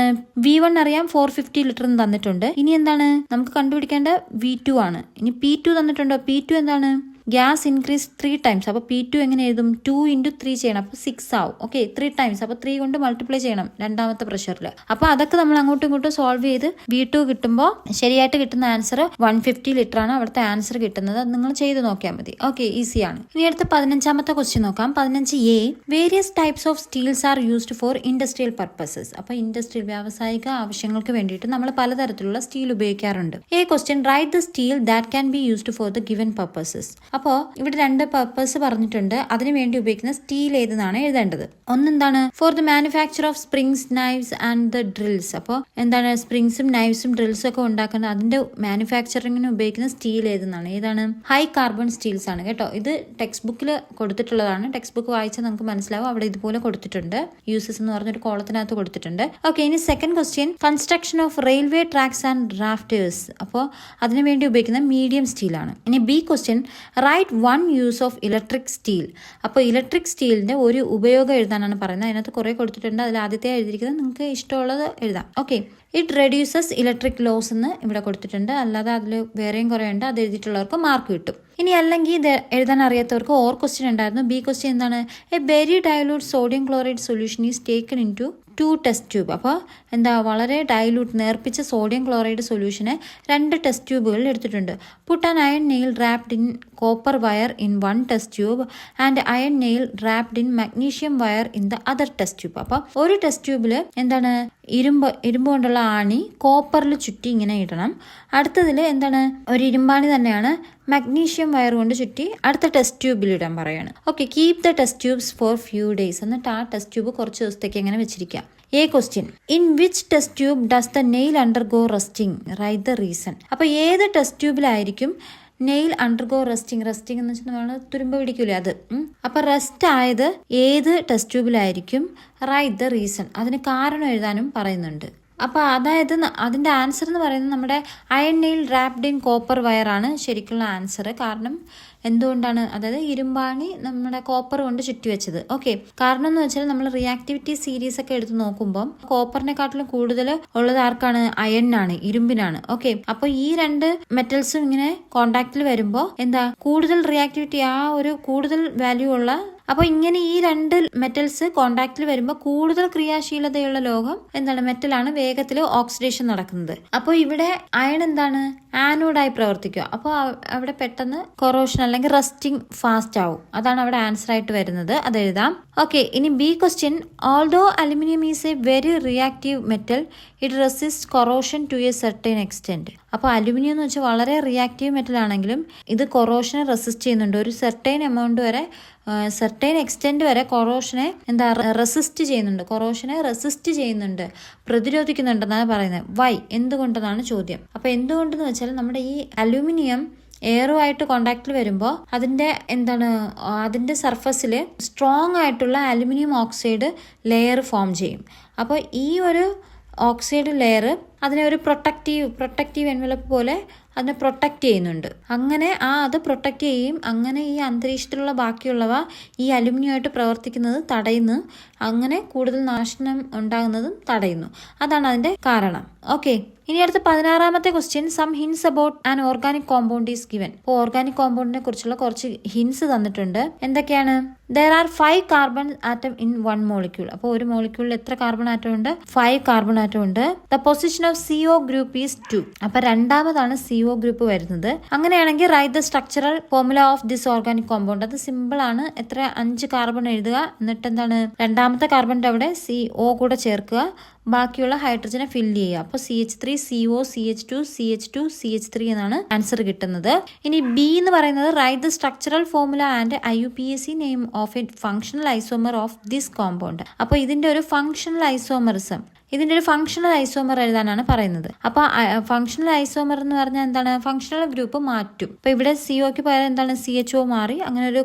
V1 അറിയാം 450 ലിറ്റർ എന്ന് തന്നിട്ടുണ്ട്. ഇനി എന്താണ് നമുക്ക് കണ്ടുപിടിക്കേണ്ട? V2 ആണ്. ഇനി P2 തന്നിട്ടുണ്ടോ? P2 എന്താണ്? Gas increase 3 times. അപ്പോൾ P2 എങ്ങനെ എഴുതും? 2 × 3 ചെയ്യണം, അപ്പോൾ 6 ആവും. Okay, 3 times. അപ്പോൾ 3 കൊണ്ട് മൾട്ടിപ്ലൈ ചെയ്യണം രണ്ടാമത്തെ പ്രഷറിൽ. അപ്പോൾ അതൊക്കെ നമ്മൾ അങ്ങോട്ടും ഇങ്ങോട്ടും സോൾവ് ചെയ്ത് V2 കിട്ടുമ്പോൾ ശരിയായിട്ട് കിട്ടുന്ന ആൻസർ 150 ലിറ്റർ ആണ് അവിടുത്തെ ആൻസർ കിട്ടുന്നത്. അത് നിങ്ങൾ ചെയ്ത് നോക്കിയാൽ മതി. ഓക്കെ, ഈസിയാണ്. ഇനി അടുത്ത 15ാമത്തെ ക്വസ്റ്റ്യൻ നോക്കാം. 15A, various types of steels are used for industrial purposes. അപ്പോൾ ഇൻഡസ്ട്രിയൽ വ്യാവസായിക ആവശ്യങ്ങൾക്ക് വേണ്ടിയിട്ട് നമ്മൾ പലതരത്തിലുള്ള സ്റ്റീൽ ഉപയോഗിക്കാറുണ്ട്. A question, write the steel that can be used for the given purposes. അപ്പോൾ ഇവിടെ 2 പർപ്പസ് പറഞ്ഞിട്ടുണ്ട്. അതിനു വേണ്ടി ഉപയോഗിക്കുന്ന സ്റ്റീൽ ഏതെന്നാണ് എഴുതേണ്ടത്. ഒന്നെന്താണ്, for the manufacture of springs, knives and the drills. അപ്പോൾ എന്താണ്, സ്പ്രിങ്സും നൈവ്സും ഡ്രിൽസും ഒക്കെ ഉണ്ടാക്കുന്നത് അതിന്റെ മാനുഫാക്ചറിങ്ങിന് ഉപയോഗിക്കുന്ന സ്റ്റീൽ ഏതാണ് ഹൈ കാർബൺ സ്റ്റീൽസ് ആണ് കേട്ടോ. ഇത് ടെക്സ്റ്റ് ബുക്കിൽ കൊടുത്തിട്ടുള്ളതാണ്. ടെക്സ്റ്റ് ബുക്ക് വായിച്ചാൽ നമുക്ക് മനസ്സിലാവും. അവിടെ ഇതുപോലെ കൊടുത്തിട്ടുണ്ട്, യൂസസ് എന്ന് പറഞ്ഞൊരു കോളത്തിനകത്ത് കൊടുത്തിട്ടുണ്ട്. ഓക്കെ, ഇനി second question, construction of railway tracks and rafters. അപ്പോൾ അതിനു വേണ്ടി ഉപയോഗിക്കുന്ന മീഡിയം സ്റ്റീലാണ്. ഇനി B question, write 1 use of electric steel. അപ്പോൾ ഇലക്ട്രിക് സ്റ്റീലിന്റെ ഒരു ഉപയോഗം എഴുതാനാണ് പറയുന്നത്. അതിനകത്ത് കുറെ കൊടുത്തിട്ടുണ്ട്. അതിൽ ആദ്യത്തെ എഴുതിയിരിക്കുന്നത് നിങ്ങൾക്ക് ഇഷ്ടമുള്ളത് എഴുതാം. Okay, it reduces electric loss എന്ന് ഇവിടെ കൊടുത്തിട്ടുണ്ട്. അല്ലാതെ അതിൽ വേറെയും കുറേ ഉണ്ട്. അത് എഴുതിയിട്ടുള്ളവർക്ക് മാർക്ക് കിട്ടും. ഇനി അല്ലെങ്കിൽ ഇത് എഴുതാൻ അറിയാത്തവർക്ക് ഓർ ക്വസ്റ്റ്യൻ ഉണ്ടായിരുന്നു. ബി ക്വസ്റ്റ്യൻ എന്താണ്, A very dilute sodium chloride solution is taken in to 2 test tube. അപ്പോൾ എന്താ, വളരെ ഡൈലൂട്ട് നേർപ്പിച്ച സോഡിയം ക്ലോറൈഡ് സൊല്യൂഷനെ 2 ടെസ്റ്റ് ട്യൂബുകളിൽ എടുത്തിട്ടുണ്ട്. Put an iron nail wrapped in copper wire in 1 test tube and iron nail wrapped in magnesium wire in the other test tube. അപ്പോൾ ഒരു test ട്യൂബിൽ എന്താണ്, ഇരുമ്പ് കൊണ്ടുള്ള ആണി കോപ്പറിൽ ചുറ്റി ഇങ്ങനെ ഇടണം. അടുത്തതിൽ എന്താണ്, ഒരു ഇരുമ്പാണി തന്നെയാണ് മഗ്നീഷ്യം വയർ കൊണ്ട് ചുറ്റി അടുത്ത ടെസ്റ്റ് ട്യൂബിൽ ഇടാൻ പറയാണ്. Okay, keep the test tubes for few days. എന്നിട്ട് ആ ടെസ്റ്റ് ട്യൂബ് കുറച്ച് ദിവസത്തേക്ക് എങ്ങനെ വെച്ചിരിക്കാം. A question, in which test tube does the nail undergo rusting, write the reason. അപ്പോൾ ഏത് ടെസ്റ്റ് ട്യൂബിലായിരിക്കും നെയിൽ അണ്ടർഗോ റസ്റ്റിംഗ് എന്ന് വെച്ചാൽ നമ്മൾ തുരുമ്പ് പിടിക്കൂലേ അത്. അപ്പൊ റെസ്റ്റ് ആയത് ഏത് ടെസ്റ്റ് ട്യൂബിലായിരിക്കും, റൈറ്റ് ദ റീസൺ. അതിന് കാരണം എഴുതാനും പറയുന്നുണ്ട്. അപ്പോൾ അതായത് അതിൻ്റെ ആൻസർ എന്ന് പറയുന്നത് നമ്മുടെ iron nail wrapped in copper wire ആണ് ശരിക്കുള്ള ആൻസർ. കാരണം എന്തുകൊണ്ടാണ്, അതായത് ഇരുമ്പാണി നമ്മുടെ കോപ്പർ കൊണ്ട് ചുറ്റി വെച്ചത്. ഓക്കെ, കാരണം എന്ന് വെച്ചാൽ നമ്മൾ റിയാക്ടിവിറ്റി സീരീസ് ഒക്കെ എടുത്ത് നോക്കുമ്പോൾ കോപ്പറിനെക്കാട്ടിലും കൂടുതൽ ഉള്ളത് ആർക്കാണ്, അയണിനാണ്, ഇരുമ്പിനാണ്. ഓക്കെ, അപ്പോൾ ഈ 2 മെറ്റൽസും ഇങ്ങനെ കോണ്ടാക്റ്റിൽ വരുമ്പോൾ എന്താ, കൂടുതൽ റിയാക്ടിവിറ്റി, ആ ഒരു കൂടുതൽ വാല്യൂ ഉള്ള, അപ്പോൾ ഇങ്ങനെ ഈ 2 മെറ്റൽസ് കോണ്ടാക്റ്റിൽ വരുമ്പോൾ കൂടുതൽ ക്രിയാശീലതയുള്ള ലോകം എന്താണ്, മെറ്റലാണ്, വേഗത്തിൽ ഓക്സിഡേഷൻ നടക്കുന്നത്. അപ്പോൾ ഇവിടെ അയൺ എന്താണ്, ആനോഡായി പ്രവർത്തിക്കുക. അപ്പോൾ അവിടെ പെട്ടെന്ന് കൊറോഷൻ അല്ലെങ്കിൽ റസ്റ്റിംഗ് ഫാസ്റ്റ് ആവും. അതാണ് അവിടെ ആൻസർ ആയിട്ട് വരുന്നത്. അത് എഴുതാം. ഓക്കെ, ഇനി B question, although aluminium is a very reactive metal it resist corrosion to a certain extent. അപ്പോൾ അലുമിനിയം എന്ന് വെച്ചാൽ വളരെ റിയാക്റ്റീവ് മെറ്റൽ ആണെങ്കിലും ഇത് കൊറോഷനെ റെസിസ്റ്റ് ചെയ്യുന്നുണ്ട്. ഒരു സർട്ടൈൻ എമൗണ്ട് വരെ, സർട്ടൈൻ എക്സ്റ്റെന്റ് വരെ കൊറോഷനെ റെസിസ്റ്റ് ചെയ്യുന്നുണ്ട്, പ്രതിരോധിക്കുന്നുണ്ടെന്നാണ് പറയുന്നത്. വൈ, എന്തുകൊണ്ടെന്നാണ് ചോദ്യം. അപ്പോൾ എന്തുകൊണ്ടെന്ന് വെച്ചാൽ നമ്മുടെ ഈ അലുമിനിയം എയറുമായിട്ട് കോണ്ടാക്റ്റിൽ വരുമ്പോൾ അതിന്റെ സർഫസിൽ സ്ട്രോങ് ആയിട്ടുള്ള അലുമിനിയം ഓക്സൈഡ് ലെയർ ഫോം ചെയ്യും. അപ്പോൾ ഈ ഒരു ഓക്സൈഡ് ലെയർ അതിനെ ഒരു പ്രൊട്ടക്റ്റീവ് എൻവലപ്പ് പോലെ അതിനെ പ്രൊട്ടക്റ്റ് ചെയ്യുന്നുണ്ട്. അങ്ങനെ അത് പ്രൊട്ടക്റ്റ് ചെയ്യും. അങ്ങനെ ഈ അന്തരീക്ഷത്തിലുള്ള ബാക്കിയുള്ളവ ഈ അലുമിനിയമായിട്ട് പ്രവർത്തിക്കുന്നത് തടയുന്നു. അങ്ങനെ കൂടുതൽ നാശനം ഉണ്ടാകുന്നതും തടയുന്നു. അതാണ് അതിന്റെ കാരണം. ഓക്കെ, ഇനി അടുത്ത 16ാമത്തെ question, some hints about an organic compound is given. അപ്പോൾ ഓർഗാനിക് കോമ്പൗണ്ടിനെ കുറിച്ചുള്ള കുറച്ച് ഹിൻസ് തന്നിട്ടുണ്ട്. എന്തൊക്കെയാണ്, there are 5 carbon atom in 1 molecule. അപ്പോൾ ഒരു മോളിക്യൂളിൽ എത്ര കാർബൺ ആറ്റം ഉണ്ട്, 5 കാർബൺ ആറ്റം ഉണ്ട്. The position of CO group is 2. അപ്പൊ രണ്ടാമതാണ് CO ഗ്രൂപ്പ് വരുന്നത്. അങ്ങനെയാണെങ്കിൽ write the structural formula of this organic compound. അത് സിമ്പിൾ ആണ്. എത്ര, 5 കാർബൺ എഴുതുക. എന്നിട്ട് എന്താണ്, രണ്ടാമത്തെ കാർബണിന്റെ അവിടെ CO കൂടെ ചേർക്കുക. ബാക്കിയുള്ള ഹൈഡ്രജനെ ഫില്ല് ചെയ്യുക. അപ്പോൾ CH3 CO CH2 CH2 CH3 എന്നാണ് ആൻസർ കിട്ടുന്നത്. ഇനി ബി എന്ന് പറയുന്നത് right the structural formula and IUPAC name of A functional isomer of this compound. അപ്പോൾ ഇതിന്റെ ഒരു ഫങ്ഷണൽ ഐസോമർ എഴുതാനാണ് പറയുന്നത്. അപ്പൊ ഫങ്ഷണൽ ഐസോമർ എന്ന് പറഞ്ഞാൽ എന്താണ്, ഫങ്ഷണൽ ഗ്രൂപ്പ് മാറ്റും. അപ്പൊ ഇവിടെ COക്ക് പകരം എന്താണ്, CHO മാറി. അങ്ങനെ ഒരു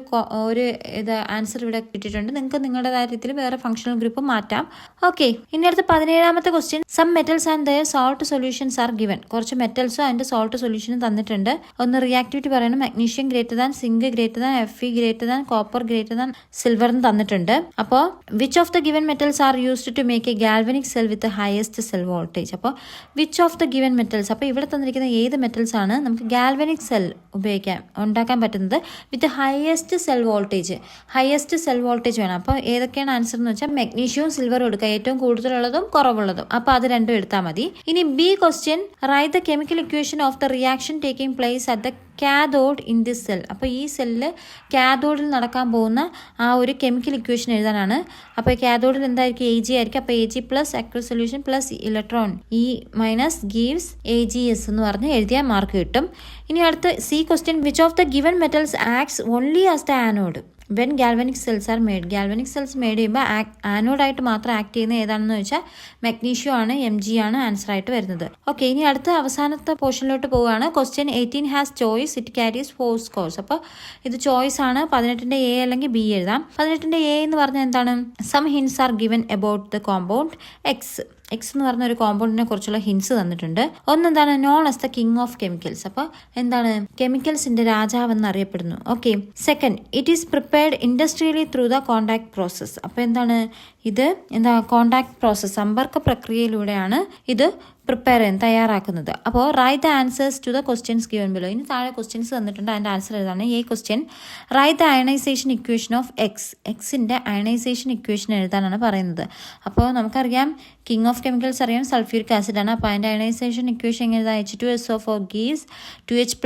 ആൻസർ ഇവിടെ കിട്ടിയിട്ടുണ്ട്. നിങ്ങൾക്ക് നിങ്ങളുടേതായ രീതിയിൽ വേറെ ഫങ്ഷണൽ ഗ്രൂപ്പ് മാറ്റാം. ഓക്കെ, ഇനി അടുത്ത 17ാമത്തെ question, some metals and their salt solutions are given. കുറച്ച് മെറ്റൽസും അതിന്റെ സോൾട്ട് സൊല്യൂഷനും തന്നിട്ടുണ്ട്. ഒന്ന് റിയാക്ടിവിറ്റി പറയണം. Magnesium greater than zinc greater than Fe greater than copper greater than silver എന്ന് തന്നിട്ടുണ്ട്. അപ്പോൾ which of the given metals are used to make a galvanic cell with highest cell voltage. അപ്പോൾ which of the given metals, അപ്പോൾ ഇവിടെ തന്നിരിക്കുന്ന ഏത് metals ആണ് നമുക്ക് ഗാൽവനിക് സെൽ ഉണ്ടാക്കാൻ പറ്റുന്നത് വിത്ത് ഹയസ്റ്റ് സെൽ വോൾട്ടേജ് വേണം. അപ്പോൾ ഏതൊക്കെയാണ് ആൻസർ എന്ന് വെച്ചാൽ മഗ്നീഷ്യവും സിൽവറും എടുക്കുക, ഏറ്റവും കൂടുതലുള്ളതും കുറവുള്ളതും. അപ്പോൾ അത് രണ്ടും എടുത്താൽ മതി. ഇനി B question, write the chemical equation of the reaction taking place at the cathode in this cell. അപ്പോൾ ഈ സെല്ലിൽ കാഥോഡിൽ നടക്കാൻ പോകുന്ന ആ ഒരു കെമിക്കൽ ഇക്വേഷൻ എഴുതാനാണ്. അപ്പോൾ കാഥോഡിൽ എന്തായിരിക്കും, AG ആയിരിക്കും. അപ്പോൾ AG plus aqueous solution plus electron E minus gives AgS എന്ന് പറഞ്ഞ് എഴുതിയാൽ മാർക്ക് കിട്ടും. ഇനി അടുത്ത C question, which of the given metals acts only as the anode when galvanic cells are made. Galvanic cells made ചെയ്യുമ്പോൾ ആനോഡായിട്ട് മാത്രം act ചെയ്യുന്ന ഏതാണെന്ന് വെച്ചാൽ മാഗ്നീഷ്യം ആണ്, Mg ആണ് ആൻസർ ആയിട്ട് വരുന്നത്. ഓക്കെ, ഇനി അടുത്ത അവസാനത്തെ പോർഷനിലോട്ട് പോവുകയാണ്. Question 18 has choice, it carries 4 scores. അപ്പോൾ ഇത് ചോയ്സ് ആണ്. 18ന്റെ A അല്ലെങ്കിൽ B എഴുതാം. 18ന്റെ A എന്ന് പറഞ്ഞാൽ എന്താണ്, some hints are given about the compound X എന്ന് പറഞ്ഞ ഒരു കോമ്പൗണ്ടിനെ കുറിച്ചുള്ള ഹിൻസ് തന്നിട്ടുണ്ട്. ഒന്നെന്താണ്, known as the king of chemicals. അപ്പോൾ എന്താണ്, കെമിക്കൽസിന്റെ രാജാവ് എന്നറിയപ്പെടുന്നു. Okay, second, it is prepared industrially through the contact process. അപ്പോൾ എന്താണ്, ഇത് കോണ്ടാക്ട് പ്രോസസ്, സമ്പർക്ക പ്രക്രിയയിലൂടെയാണ് ഇത് പ്രിപ്പയർ ചെയ്യാൻ തയ്യാറാക്കുന്നത്. അപ്പോൾ write the answers to the questions given below. ഇനി താഴെ ക്വസ്റ്റ്യൻസ് തന്നിട്ടുണ്ട്, അതിൻ്റെ ആൻസർ ഏതാണ്. A question, write the ionisation equation of എക്സിൻ്റെ അയണൈസേഷൻ ഇക്വേഷൻ എഴുതാനാണ് പറയുന്നത്. അപ്പോൾ നമുക്കറിയാം കിങ് ഓഫ് കെമിക്കൽസ് അറിയാം, സൾഫ്യൂരിക് ആസിഡ് ആണ്. അപ്പോൾ അതിൻ്റെ അയണൈസേഷൻ ഇക്വേഷൻ എങ്ങനെ H2SO4 gives 2H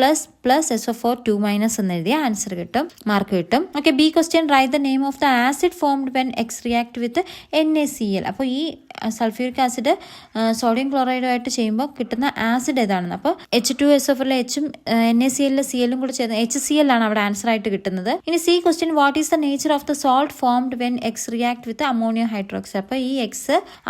plus SO4 2- എന്ന് എഴുതിയ ആൻസർ കിട്ടും, മാർക്ക് കിട്ടും. Okay, B question, write the name of the acid formed when X react with NaCl. അപ്പോൾ ഈ സൾഫ്യൂരിക് ആസിഡ് സോഡിയം ക്ലോറൈഡുമായിട്ട് ചെയ്യുമ്പോൾ കിട്ടുന്ന ആസിഡ് ഏതാണെന്ന്. അപ്പോൾ H2SO4 Hഉം NaCl Clഉം കൂടെ ചേർന്ന് HCl ആണ് അവിടെ ആൻസർ ആയിട്ട് കിട്ടുന്നത്. ഇനി C question, what is the nature of the salt formed when X react with ammonium hydroxide. അപ്പോൾ ഈ X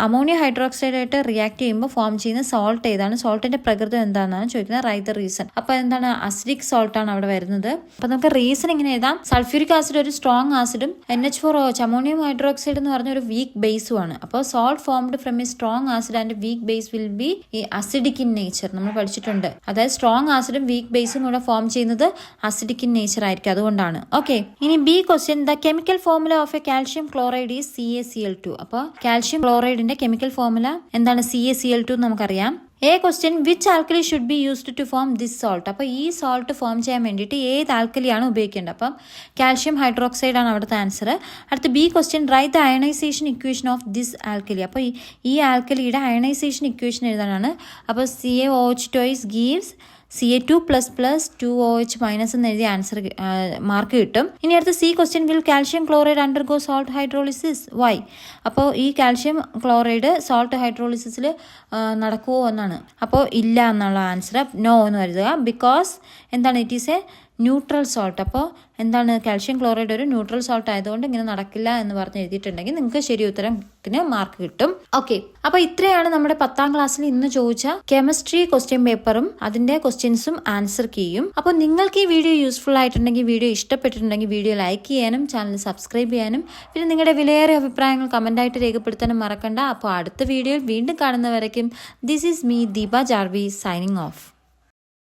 അമോണിയം ഹൈഡ്രോക്സൈഡ് ആയിട്ട് റിയാക്ട് ചെയ്യുമ്പോൾ ഫോം ചെയ്യുന്ന സോൾട്ട് ഏതാണ്, സോൾട്ടിന്റെ പ്രകൃതം എന്താണെന്നാണ് ചോദിക്കുന്നത്. Right the reason. അപ്പോൾ എന്താണ്, അസിഡിക് സോൾട്ട് ആണ് അവിടെ വരുന്നത്. അപ്പോൾ നമുക്ക് റീസൺ ഇങ്ങനെ എഴുതാം. സൾഫ്യൂരിക് ആസിഡ് ഒരു സ്ട്രോങ് ആസിഡും NH4OH അമോണിയം ഹൈഡ്രോക്സൈഡ് എന്ന് പറഞ്ഞ ഒരു വീക്ക് ബേസും ആണ്. അപ്പോൾ salt formed from A strong acid and weak base will be acidic in nature. നമ്മൾ പഠിച്ചിട്ടുണ്ട്. അതായത് സ്ട്രോങ് ആസിഡും വീക്ക് ബേസും കൂടെ ഫോം ചെയ്യുന്നത് അസിഡിക് ഇൻ നേച്ചർ ആയിരിക്കും, അതുകൊണ്ടാണ്. ഓക്കെ, ഇനി B question, the chemical formula of A calcium chloride is CaCl2. അപ്പോൾ കാൽഷ്യം ക്ലോറൈഡിന്റെ കെമിക്കൽ ഫോർമുല എന്താണ്, CaCl2 നമുക്കറിയാം. A question, which alkali should be used to form this salt. അപ്പോൾ ഈ salt form ചെയ്യാൻ വേണ്ടിയിട്ട് ഏത് ആൽക്കലിയാണ് ഉപയോഗിക്കേണ്ടത്. അപ്പം കാൽഷ്യം ഹൈഡ്രോക്സൈഡ് ആണ് അവിടുത്തെ ആൻസർ. അടുത്ത B question, write the ionisation equation of this alkali. അപ്പോൾ ഈ ആൽക്കലിയുടെ അയണൈസേഷൻ ഇക്വേഷൻ എഴുതാനാണ്. അപ്പോൾ CaOH ഗീവ്സ് Ca2++ 2OH- എന്ന് എഴുതിയ ആൻസർ മാർക്ക് കിട്ടും. ഇനി അടുത്ത C question, will calcium chloride undergo salt hydrolysis, why. അപ്പോൾ ഈ കാൽഷ്യം ക്ലോറൈഡ് സോൾട്ട് ഹൈഡ്രോളിസിസിൽ നടക്കുമോ എന്നാണ്. അപ്പോൾ ഇല്ല എന്നുള്ള ആൻസർ, നോ എന്ന് കരുതുക. ബിക്കോസ് എന്താണ്, it is A neutral salt. അപ്പോൾ എന്താണ്, കാൽഷ്യം ക്ലോറൈഡ് ഒരു ന്യൂട്രൽ സോൾട്ട് ആയതുകൊണ്ട് ഇങ്ങനെ നടക്കില്ല എന്ന് പറഞ്ഞ് എഴുതിയിട്ടുണ്ടെങ്കിൽ നിങ്ങൾക്ക് ശരി ഉത്തരത്തിന് മാർക്ക് കിട്ടും. ഓക്കെ, അപ്പോൾ ഇത്രയാണ് നമ്മുടെ 10ാം ക്ലാസ്സിൽ ഇന്ന് ചോദിച്ച കെമിസ്ട്രി ക്വസ്റ്റ്യൻ പേപ്പറും അതിന്റെ ക്വസ്റ്റ്യൻസും ആൻസർ കീയും. അപ്പോൾ നിങ്ങൾക്ക് ഈ വീഡിയോ യൂസ്ഫുൾ ആയിട്ടുണ്ടെങ്കിൽ, വീഡിയോ ഇഷ്ടപ്പെട്ടിട്ടുണ്ടെങ്കിൽ വീഡിയോ ലൈക്ക് ചെയ്യാനും ചാനൽ സബ്സ്ക്രൈബ് ചെയ്യാനും പിന്നെ നിങ്ങളുടെ വിലയേറിയ അഭിപ്രായങ്ങൾ കമന്റായിട്ട് രേഖപ്പെടുത്താനും മറക്കണ്ട. അപ്പോൾ അടുത്ത വീഡിയോയിൽ വീണ്ടും കാണുന്നവരേക്കും this is me Deepa Jarvi signing of.